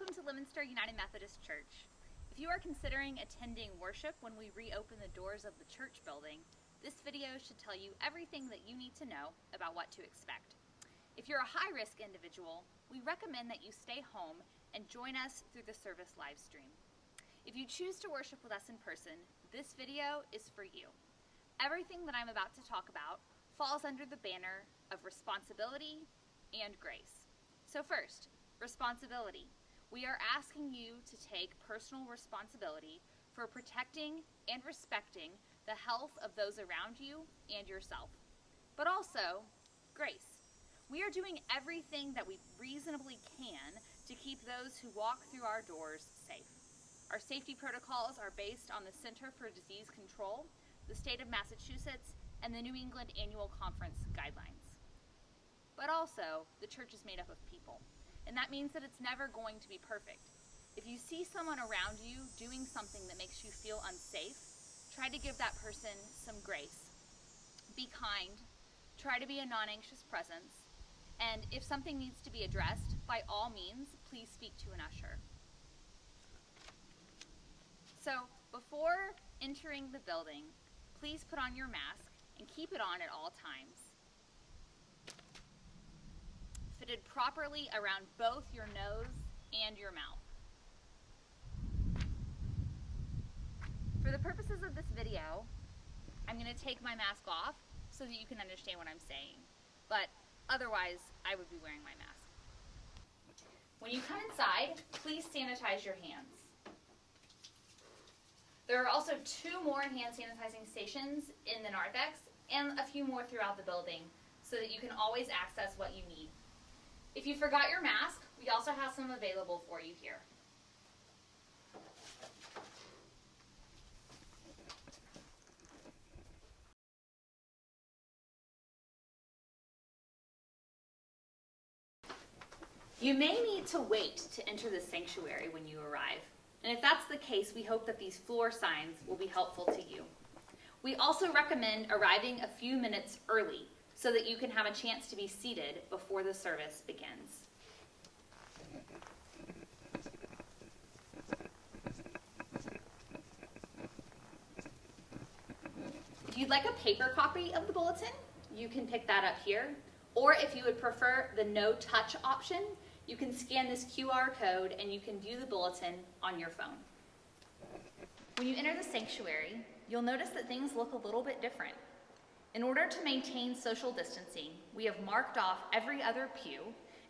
Welcome to Leominster United Methodist Church. If you are considering attending worship when we reopen the doors of the church building, this video should tell you everything that you need to know about what to expect. If you're a high-risk individual, we recommend that you stay home and join us through the service live stream. If you choose to worship with us in person, this video is for you. Everything that I'm about to talk about falls under the banner of responsibility and grace. So first, responsibility. We are asking you to take personal responsibility for protecting and respecting the health of those around you and yourself. But also, grace. We are doing everything that we reasonably can to keep those who walk through our doors safe. Our safety protocols are based on the Center for Disease Control, the state of Massachusetts, and the New England Annual Conference guidelines. But also, the church is made up of people. And that means that it's never going to be perfect. If you see someone around you doing something that makes you feel unsafe, try to give that person some grace. Be kind, try to be a non-anxious presence, and if something needs to be addressed, by all means, please speak to an usher. So, before entering the building, please put on your mask and keep it on at all times. Fitted properly around both your nose and your mouth. For the purposes of this video, I'm going to take my mask off so that you can understand what I'm saying, but otherwise I would be wearing my mask. When you come inside, please sanitize your hands. There are also 2 more hand sanitizing stations in the narthex and a few more throughout the building so that you can always access what you need. If you forgot your mask, we also have some available for you here. You may need to wait to enter the sanctuary when you arrive. And if that's the case, we hope that these floor signs will be helpful to you. We also recommend arriving a few minutes early so that you can have a chance to be seated before the service begins. If you'd like a paper copy of the bulletin, you can pick that up here. Or if you would prefer the no-touch option, you can scan this QR code and you can view the bulletin on your phone. When you enter the sanctuary, you'll notice that things look a little bit different. In order to maintain social distancing, we have marked off every other pew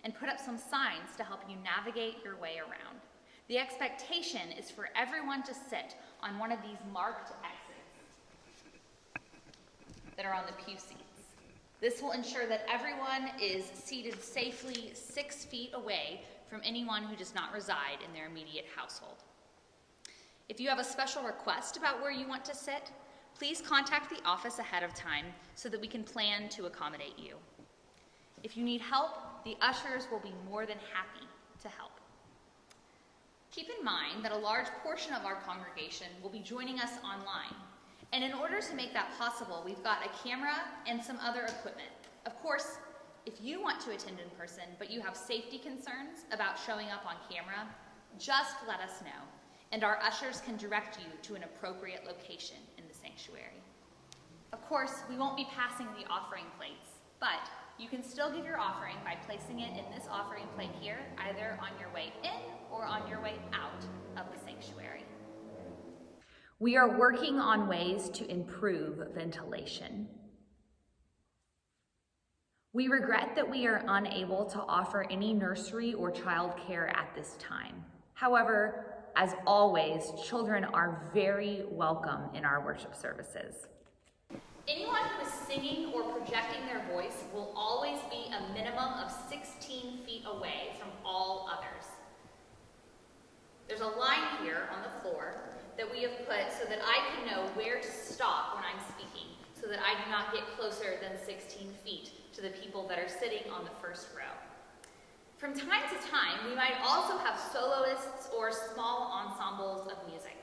and put up some signs to help you navigate your way around. The expectation is for everyone to sit on one of these marked exits that are on the pew seats. This will ensure that everyone is seated safely 6 feet away from anyone who does not reside in their immediate household. If you have a special request about where you want to sit, please contact the office ahead of time so that we can plan to accommodate you. If you need help, the ushers will be more than happy to help. Keep in mind that a large portion of our congregation will be joining us online. And in order to make that possible, we've got a camera and some other equipment. Of course, if you want to attend in person, but you have safety concerns about showing up on camera, just let us know, and our ushers can direct you to an appropriate location in the sanctuary. Of course, we won't be passing the offering plates, but you can still give your offering by placing it in this offering plate here, either on your way in or on your way out of the sanctuary. We are working on ways to improve ventilation. We regret that we are unable to offer any nursery or childcare at this time. However, as always, children are very welcome in our worship services. Anyone who is singing or projecting their voice will always be a minimum of 16 feet away from all others. There's a line here on the floor that we have put so that I can know where to stop when I'm speaking, so that I do not get closer than 16 feet to the people that are sitting on the first row. From time to time, we might also have soloists or small ensembles of music.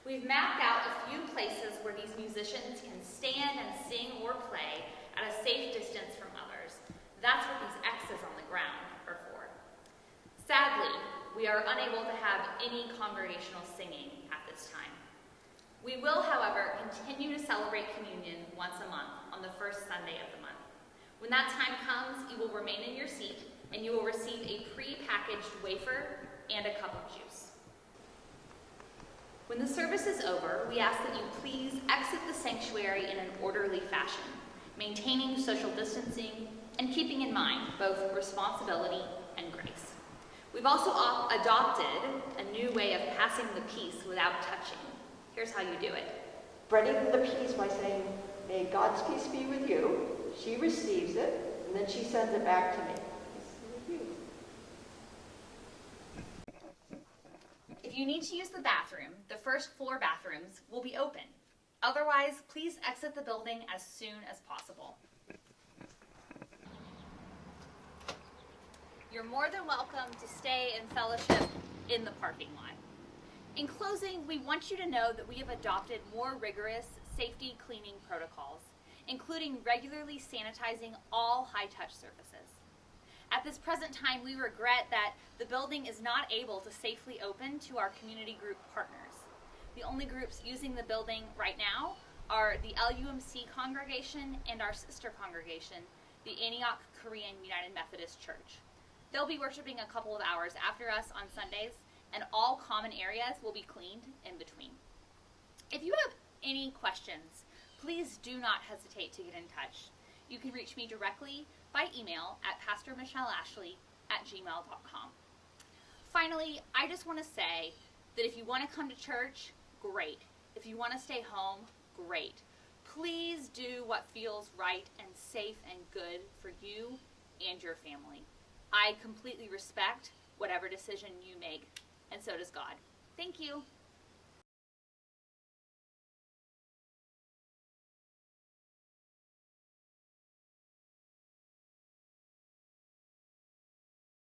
We've mapped out a few places where these musicians can stand and sing or play at a safe distance from others. That's what these X's on the ground are for. Sadly, we are unable to have any congregational singing at this time. We will, however, continue to celebrate communion once a month on the first Sunday of the month. When that time comes, you will remain in your seat and you will receive a pre-packaged wafer and a cup of juice. When the service is over, we ask that you please exit the sanctuary in an orderly fashion, maintaining social distancing and keeping in mind both responsibility and grace. We've also adopted a new way of passing the peace without touching. Here's how you do it. Spreading the peace by saying, "May God's peace be with you." She receives it, and then she sends it back to me. Peace be with you. If you need to use the bathroom, the first floor bathrooms will be open. Otherwise, please exit the building as soon as possible. You're more than welcome to stay and fellowship in the parking lot. In closing, we want you to know that we have adopted more rigorous safety cleaning protocols, including regularly sanitizing all high-touch surfaces. At this present time, we regret that the building is not able to safely open to our community group partners. The only groups using the building right now are the LUMC congregation and our sister congregation, the Antioch Korean United Methodist Church. They'll be worshiping a couple of hours after us on Sundays, and all common areas will be cleaned in between. If you have any questions, please do not hesitate to get in touch. You can reach me directly by email at pastormichelleashley@gmail.com. Finally, I just want to say that if you want to come to church, great. If you want to stay home, great. Please do what feels right and safe and good for you and your family. I completely respect whatever decision you make, and so does God. Thank you.